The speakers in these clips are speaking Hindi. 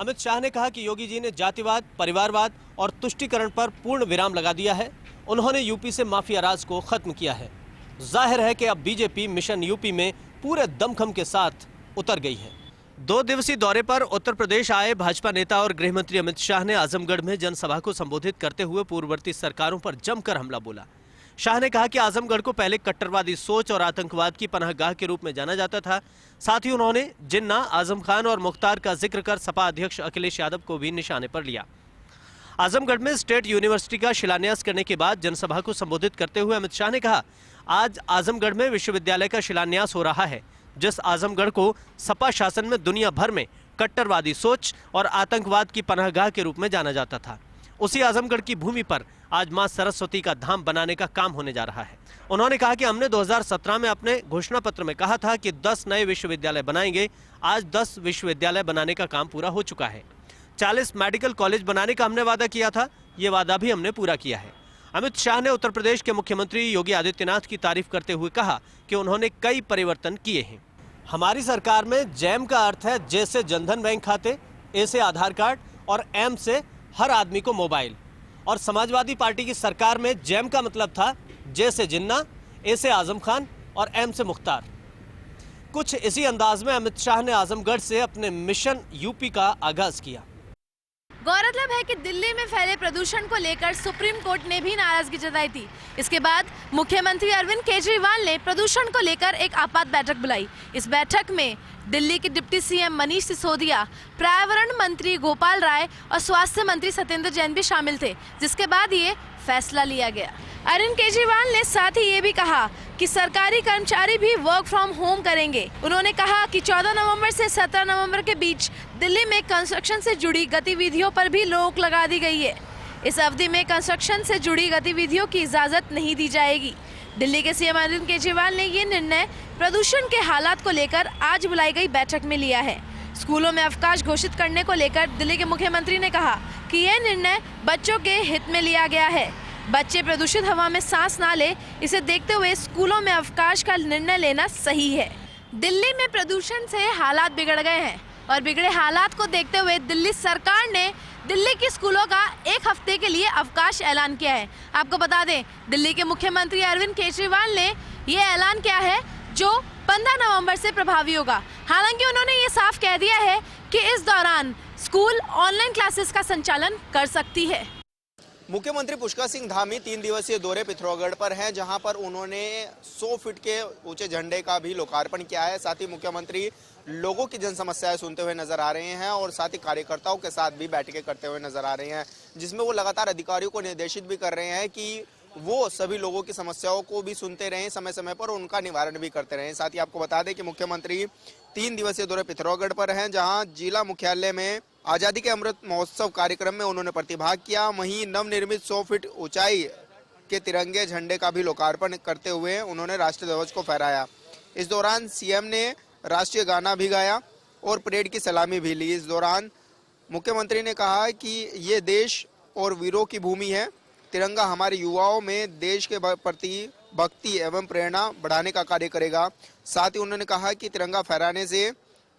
अमित शाह ने कहा कि योगी जी ने जातिवाद, परिवारवाद और तुष्टीकरण पर पूर्ण विराम लगा दिया है। उन्होंने यूपी से माफिया राज को खत्म किया है। जाहिर है कि अब बीजेपी मिशन यूपी में पूरे दमखम के साथ उतर गई है। 2 दिवसीय दौरे पर उत्तर प्रदेश आए भाजपा नेता और गृह मंत्री अमित शाह ने आजमगढ़ में जनसभा को संबोधित करते हुए पूर्ववर्ती सरकारों पर जमकर हमला बोला। शाह ने कहा कि आजमगढ़ को पहले कट्टरवादी सोच और आतंकवाद की पनाहगाह के रूप में जाना जाता था। साथ ही उन्होंने जिन्ना, आजम खान और मुख्तार का जिक्र कर सपा अध्यक्ष अखिलेश यादव को भी निशाने पर लिया। आजमगढ़ में स्टेट यूनिवर्सिटी का शिलान्यास करने के बाद जनसभा को संबोधित करते हुए अमित शाह ने कहा, आज आजमगढ़ में विश्वविद्यालय का शिलान्यास हो रहा है। जिस आजमगढ़ को सपा शासन में दुनिया भर में कट्टरवादी सोच और आतंकवाद की पनाहगाह के रूप में जाना जाता था, उसी आजमगढ़ की भूमि पर आज मां सरस्वती का धाम बनाने का काम होने जा रहा है। उन्होंने कहा कि हमने 2017 में अपने घोषणा पत्र में कहा था कि 10 नए विश्वविद्यालय बनाएंगे। आज 10 विश्वविद्यालय बनाने का काम पूरा हो चुका है। 40 मेडिकल कॉलेज बनाने का हमने वादा किया था, ये वादा भी हमने पूरा किया है। अमित शाह ने उत्तर प्रदेश के मुख्यमंत्री योगी आदित्यनाथ की तारीफ करते हुए कहा कि उन्होंने कई परिवर्तन किए हैं। हमारी सरकार में जैम का अर्थ है जैसे जनधन बैंक खाते, ए से आधार कार्ड और एम से हर आदमी को मोबाइल। और समाजवादी पार्टी की सरकार में जैम का मतलब था जैसे जिन्ना, ए से आजम खान और एम से मुख्तार। कुछ इसी अंदाज में अमित शाह ने आजमगढ़ से अपने मिशन यूपी का आगाज किया। गौरतलब है कि दिल्ली में फैले प्रदूषण को लेकर सुप्रीम कोर्ट ने भी नाराजगी जताई थी। इसके बाद मुख्यमंत्री अरविंद केजरीवाल ने प्रदूषण को लेकर एक आपात बैठक बुलाई। इस बैठक में दिल्ली के डिप्टी सीएम मनीष सिसोदिया, पर्यावरण मंत्री गोपाल राय और स्वास्थ्य मंत्री सत्येंद्र जैन भी शामिल थे, जिसके बाद ये फैसला लिया गया। अरविंद केजरीवाल ने साथ ही ये भी कहा कि सरकारी कर्मचारी भी वर्क फ्रॉम होम करेंगे। उन्होंने कहा कि 14 नवंबर से 17 नवंबर के बीच दिल्ली में कंस्ट्रक्शन से जुड़ी गतिविधियों पर भी रोक लगा दी गई है। इस अवधि में कंस्ट्रक्शन से जुड़ी गतिविधियों की इजाजत नहीं दी जाएगी। दिल्ली के सीएम अरविंद केजरीवाल ने ये निर्णय प्रदूषण के हालात को लेकर आज बुलाई गई बैठक में लिया है। स्कूलों में अवकाश घोषित करने को लेकर दिल्ली के मुख्यमंत्री ने कहा कि यह निर्णय बच्चों के हित में लिया गया है। बच्चे प्रदूषित हवा में सांस ना ले, इसे देखते हुए स्कूलों में अवकाश का निर्णय लेना सही है। दिल्ली में प्रदूषण से हालात बिगड़ गए हैं और बिगड़े हालात को देखते हुए दिल्ली सरकार ने दिल्ली के स्कूलों का 1 हफ्ते के लिए अवकाश ऐलान किया है। आपको बता दें, दिल्ली के मुख्यमंत्री अरविंद केजरीवाल ने ये ऐलान किया है जो 15 नवंबर से प्रभावी होगा। हालांकि उन्होंने ये साफ कह दिया है कि इस दौरान स्कूल ऑनलाइन क्लासेस का संचालन कर सकती है। मुख्यमंत्री पुष्कर सिंह धामी 3 दिवसीय दौरे पिथौरागढ़ पर हैं, जहां पर उन्होंने 100 फीट के ऊंचे झंडे का भी लोकार्पण किया है। साथ ही मुख्यमंत्री लोगों की जन समस्याएं सुनते हुए नजर आ रहे हैं और साथ ही कार्यकर्ताओं के साथ भी बैठकें करते हुए नजर आ रहे हैं, जिसमें वो लगातार अधिकारियों को निर्देशित भी कर रहे हैं कि वो सभी लोगों की समस्याओं को भी सुनते रहें, समय समय पर उनका निवारण भी करते रहें। साथ ही आपको बता दें कि मुख्यमंत्री 3 दिवसीय दौरे पिथौरागढ़ पर हैं, जहां जिला मुख्यालय में आजादी के अमृत महोत्सव कार्यक्रम में उन्होंने प्रतिभाग किया। वहीं नवनिर्मित 100 फीट ऊंचाई के तिरंगे झंडे का भी लोकार्पण करते हुए उन्होंने राष्ट्रीय ध्वज को फहराया। इस दौरान सीएम ने राष्ट्रीय गाना भी गाया और परेड की सलामी भी ली। इस दौरान मुख्यमंत्री ने कहा कि ये देश और वीरों की भूमि है। तिरंगा हमारे युवाओं में देश के प्रति भक्ति एवं प्रेरणा बढ़ाने का कार्य करेगा। साथ ही उन्होंने कहा कि तिरंगा फहराने से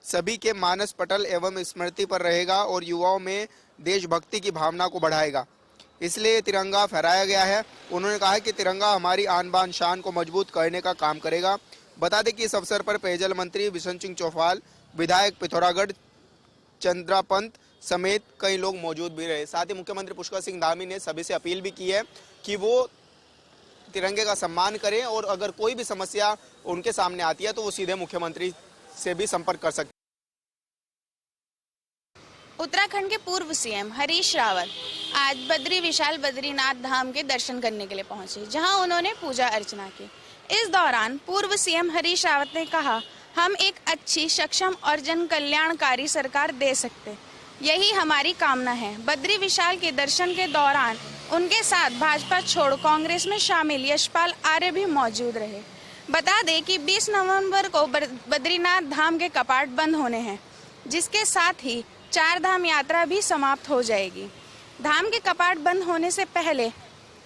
सभी के मानस पटल एवं स्मृति पर रहेगा और युवाओं में देशभक्ति की भावना को बढ़ाएगा, इसलिए तिरंगा फहराया गया है। उन्होंने कहा कि तिरंगा हमारी आन बान शान को मजबूत करने का काम करेगा। बता दें कि इस अवसर पर पेयजल मंत्री बिशन सिंह चौफाल, विधायक पिथौरागढ़ चंद्रा पंत समेत कई लोग मौजूद भी रहे। साथ ही मुख्यमंत्री पुष्कर सिंह धामी ने सभी से अपील भी की है कि वो तिरंगे का सम्मान करें और अगर कोई भी समस्या उनके सामने आती है तो वो सीधे मुख्यमंत्री से भी संपर्क कर सकते। उत्तराखंड के पूर्व सीएम हरीश रावत आज बद्री विशाल बद्रीनाथ धाम के दर्शन करने के लिए पहुंचे, जहां उन्होंने पूजा अर्चना की। इस दौरान पूर्व सीएम हरीश रावत ने कहा, हम एक अच्छी, सक्षम और जन कल्याणकारी सरकार दे सकते, यही हमारी कामना है। बद्री विशाल के दर्शन के दौरान उनके साथ भाजपा छोड़ कांग्रेस में शामिल यशपाल आर्य भी मौजूद रहे। बता दें कि 20 नवंबर को बद्रीनाथ धाम के कपाट बंद होने हैं, जिसके साथ ही 4 धाम यात्रा भी समाप्त हो जाएगी। धाम के कपाट बंद होने से पहले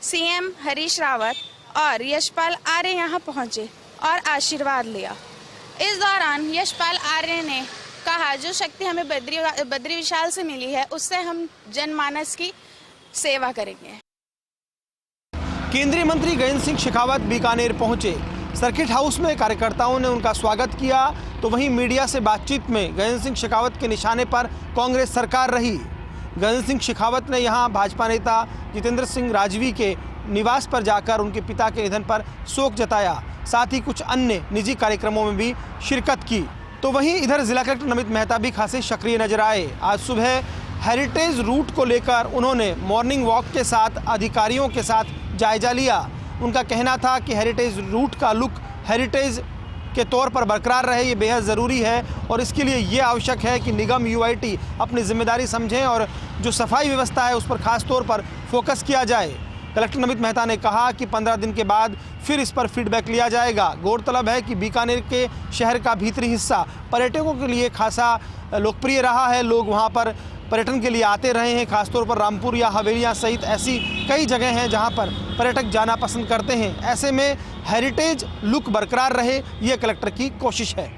सीएम हरीश रावत और यशपाल आर्य यहां पहुंचे और आशीर्वाद लिया। इस दौरान यशपाल आर्य ने कहा जो शक्ति हमें बद्री विशाल से मिली है उससे हम जनमानस की सेवा करेंगे। केंद्रीय मंत्री गजेंद्र सिंह शेखावत बीकानेर पहुंचे। सर्किट हाउस में कार्यकर्ताओं ने उनका स्वागत किया, तो वहीं मीडिया से बातचीत में गजेंद्र सिंह शेखावत के निशाने पर कांग्रेस सरकार रही। गजेंद्र सिंह शेखावत ने यहां भाजपा नेता जितेंद्र सिंह राजवी के निवास पर जाकर उनके पिता के निधन पर शोक जताया, साथ ही कुछ अन्य निजी कार्यक्रमों में भी शिरकत की। तो वहीं इधर जिला कलेक्टर नमित मेहता भी खासे सक्रिय नजर आए। आज सुबह हेरिटेज रूट को लेकर उन्होंने मॉर्निंग वॉक के साथ अधिकारियों के साथ जायजा लिया। उनका कहना था कि हेरिटेज रूट का लुक हेरिटेज के तौर पर बरकरार रहे, ये बेहद ज़रूरी है और इसके लिए ये आवश्यक है कि निगम यूआईटी अपनी जिम्मेदारी समझें और जो सफाई व्यवस्था है उस पर खास तौर पर फोकस किया जाए। कलेक्टर नमित मेहता ने कहा कि 15 दिन के बाद फिर इस पर फीडबैक लिया जाएगा। गौरतलब है कि बीकानेर के शहर का भीतरी हिस्सा पर्यटकों के लिए खासा लोकप्रिय रहा है। लोग वहाँ पर पर्यटन के लिए आते रहे हैं, खासतौर पर रामपुर या हवेलियाँ सहित ऐसी कई जगह हैं जहाँ पर पर्यटक जाना पसंद करते हैं। ऐसे में हेरिटेज लुक बरकरार रहे, ये कलेक्टर की कोशिश है।